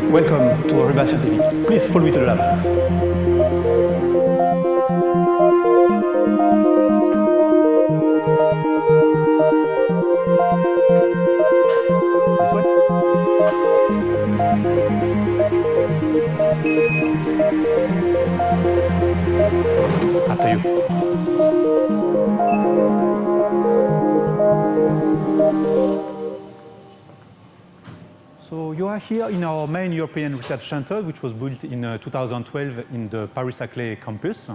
Welcome to HORIBA Scientific. Please follow me to the lab. This way. After you. So you are here in our main European research center, which was built in 2012 in the Paris-Saclay campus.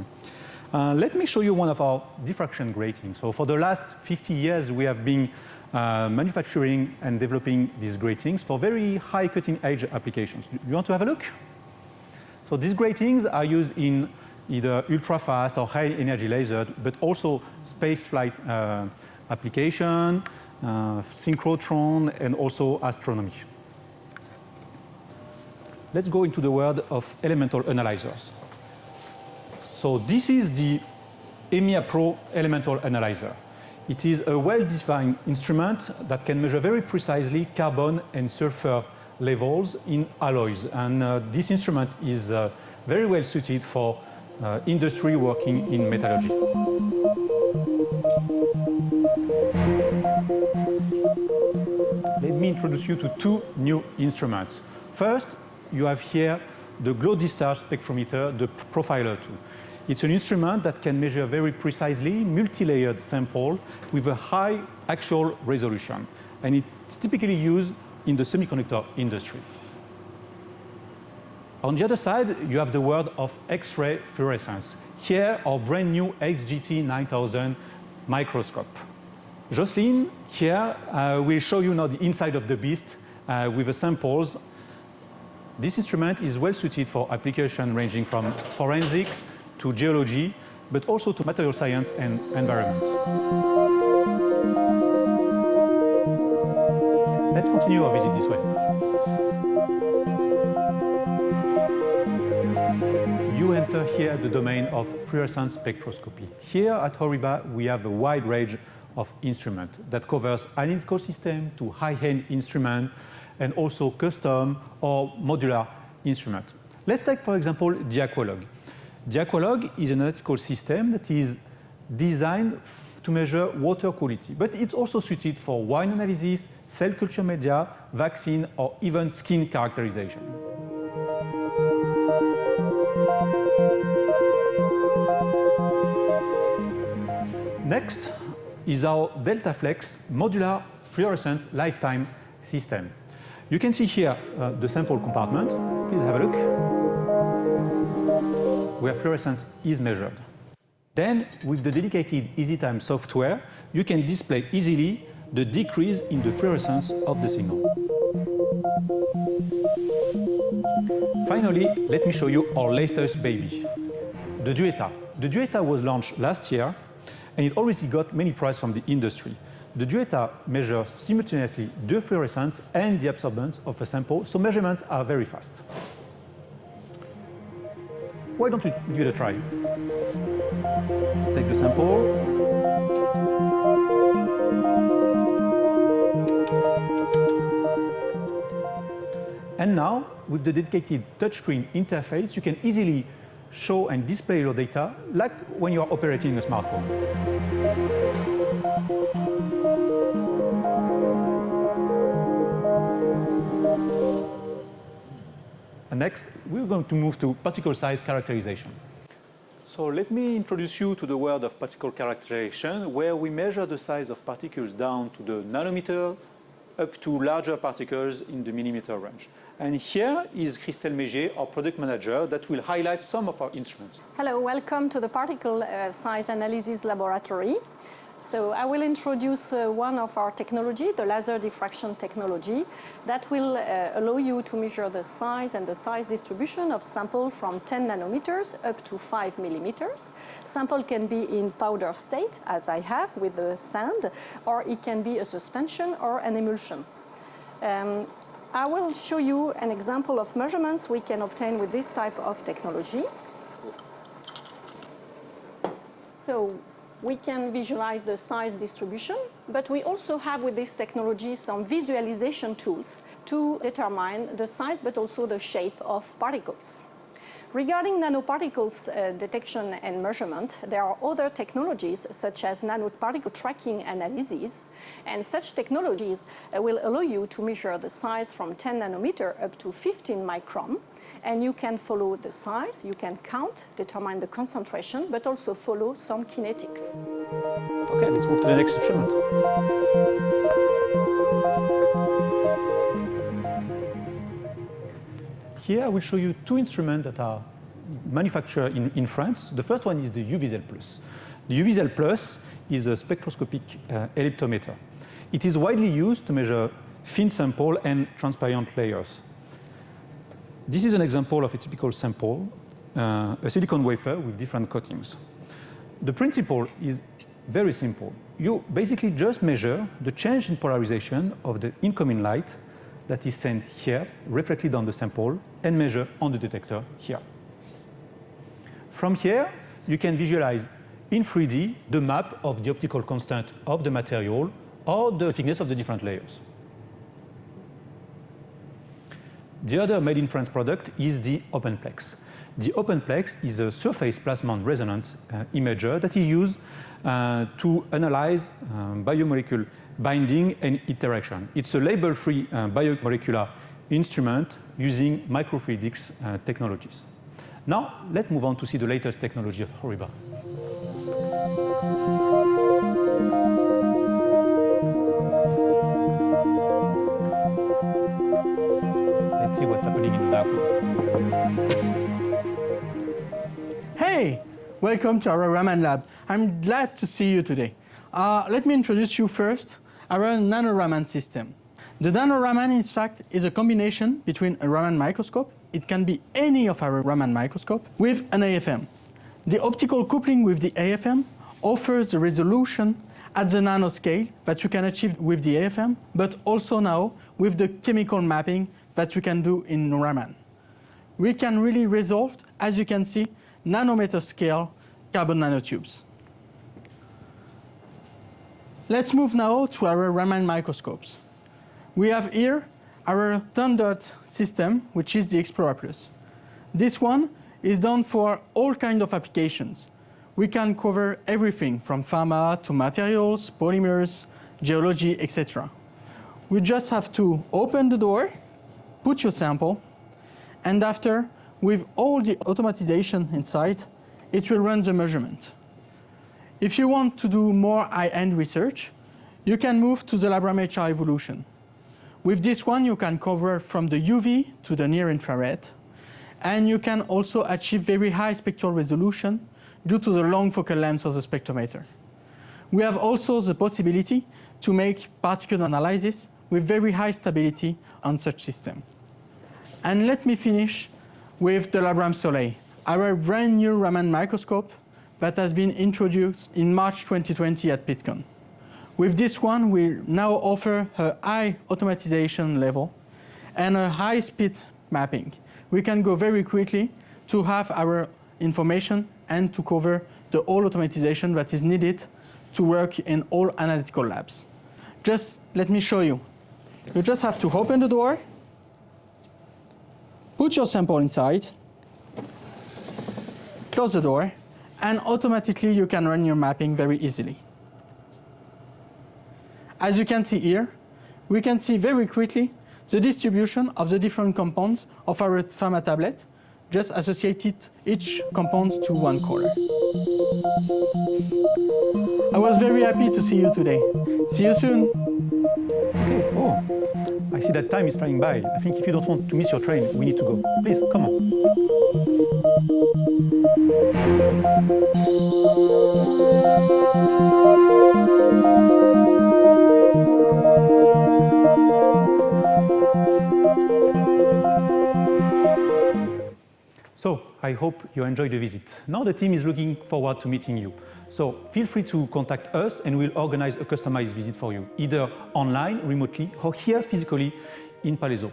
Let me show you one of our diffraction gratings. So for the last 50 years, we have been manufacturing and developing these gratings for very high cutting-edge applications. You want to have a look? So these gratings are used in either ultra-fast or high-energy laser, but also space flight application, synchrotron, and also astronomy. Let's go into the world of elemental analyzers. So this is the EMIA Pro Elemental Analyzer. It is a well-defined instrument that can measure very precisely carbon and sulfur levels in alloys. And this instrument is very well suited for industry working in metallurgy. Let me introduce you to two new instruments. First, you have here the glow discharge spectrometer, the Profiler 2. It's an instrument that can measure very precisely multi-layered sample with a high actual resolution. And it's typically used in the semiconductor industry. On the other side, you have the world of X-ray fluorescence. Here, our brand new XGT 9000 microscope. Jocelyn here will show you now the inside of the beast with the samples. This instrument is well suited for application ranging from forensics to geology, but also to material science and environment. Let's continue our visit this way. You enter here the domain of fluorescence spectroscopy. Here at HORIBA, we have a wide range of instruments that covers analytical system to high-end instrument, and also custom or modular instrument. Let's take, for example, Diaqualog. Diaqualog is an analytical system that is designed to measure water quality, but it's also suited for wine analysis, cell culture media, vaccine, or even skin characterization. Next is our DeltaFlex modular fluorescence lifetime system. You can see here the sample compartment. Please have a look. Where fluorescence is measured. Then, with the dedicated EasyTime software, you can display easily the decrease in the fluorescence of the signal. Finally, let me show you our latest baby, the Duetta. The Duetta was launched last year, and it already got many prizes from the industry. The Duetta measures simultaneously the fluorescence and the absorbance of a sample, so measurements are very fast. Why don't you give it a try? Take the sample. And now, with the dedicated touchscreen interface, you can easily show and display your data like when you are operating a smartphone. And next, we're going to move to particle size characterization. So let me introduce you to the world of particle characterization, where we measure the size of particles down to the nanometer up to larger particles in the millimeter range. And here is Christelle Mégier, our product manager, that will highlight some of our instruments. Hello, welcome to the particle size analysis laboratory. So I will introduce one of our technology, the laser diffraction technology, that will allow you to measure the size and the size distribution of sample from 10 nanometers up to 5 millimeters. Sample can be in powder state, as I have with the sand, or it can be a suspension or an emulsion. I will show you an example of measurements we can obtain with this type of technology. So we can visualize the size distribution, but we also have with this technology some visualization tools to determine the size but also the shape of particles. Regarding nanoparticles detection and measurement, there are other technologies such as nanoparticle tracking analysis, and such technologies will allow you to measure the size from 10 nanometer up to 15 micron, and you can follow the size, you can count, determine the concentration, but also follow some kinetics. Okay, let's move to the next instrument. Here I will show you two instruments that are manufactured in France. The first one is the UVZL Plus. The UVZL Plus is a spectroscopic elliptometer. It is widely used to measure thin sample and transparent layers. This is an example of a typical sample, a silicon wafer with different coatings. The principle is very simple. You basically just measure the change in polarization of the incoming light that is sent here, reflected on the sample, and measure on the detector here. From here, you can visualize in 3D the map of the optical constant of the material or the thickness of the different layers. The other made in France product is the OpenPlex. The OpenPlex is a surface plasmon resonance imager that is used to analyze biomolecule binding and interaction. It's a label-free biomolecular instrument using microfluidics technologies. Now, let's move on to see the latest technology of HORIBA. Let's see what's happening in the darkroom. Hey, welcome to our Raman lab. I'm glad to see you today. Let me introduce you first our nano-Raman system. The nano-Raman, in fact, is a combination between a Raman microscope, it can be any of our Raman microscope, with an AFM. The optical coupling with the AFM offers the resolution at the nanoscale that you can achieve with the AFM, but also now with the chemical mapping that you can do in Raman. We can really resolve, as you can see, nanometer scale carbon nanotubes. Let's move now to our Raman microscopes. We have here our standard system, which is the Explora Press. This one is done for all kinds of applications. We can cover everything from pharma to materials, polymers, geology, etc. We just have to open the door, put your sample, and after, with all the automatization inside, it will run the measurement. If you want to do more high-end research, you can move to the LabRAM HR evolution. With this one, you can cover from the UV to the near infrared, and you can also achieve very high spectral resolution due to the long focal length of the spectrometer. We have also the possibility to make particle analysis with very high stability on such system. And let me finish with the LabRAM Soleil, our brand new Raman microscope that has been introduced in March 2020 at PitCon. With this one, we now offer a high automatization level and a high speed mapping. We can go very quickly to have our information and to cover the whole automatization that is needed to work in all analytical labs. Just let me show you. You just have to open the door, put your sample inside, close the door, and automatically you can run your mapping very easily. As you can see here, we can see very quickly the distribution of the different compounds of our pharma tablet, just associated each compound to one color. I was very happy to see you today. See you soon. Okay. Oh, I see that time is flying by. I think if you don't want to miss your train, we need to go. Please, come on. So I hope you enjoyed the visit. Now the team is looking forward to meeting you. So feel free to contact us and we'll organize a customized visit for you, either online, remotely, or here physically in Palaiseau.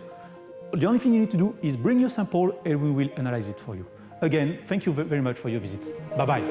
The only thing you need to do is bring your sample and we will analyze it for you. Again, thank you very much for your visit. Bye-bye.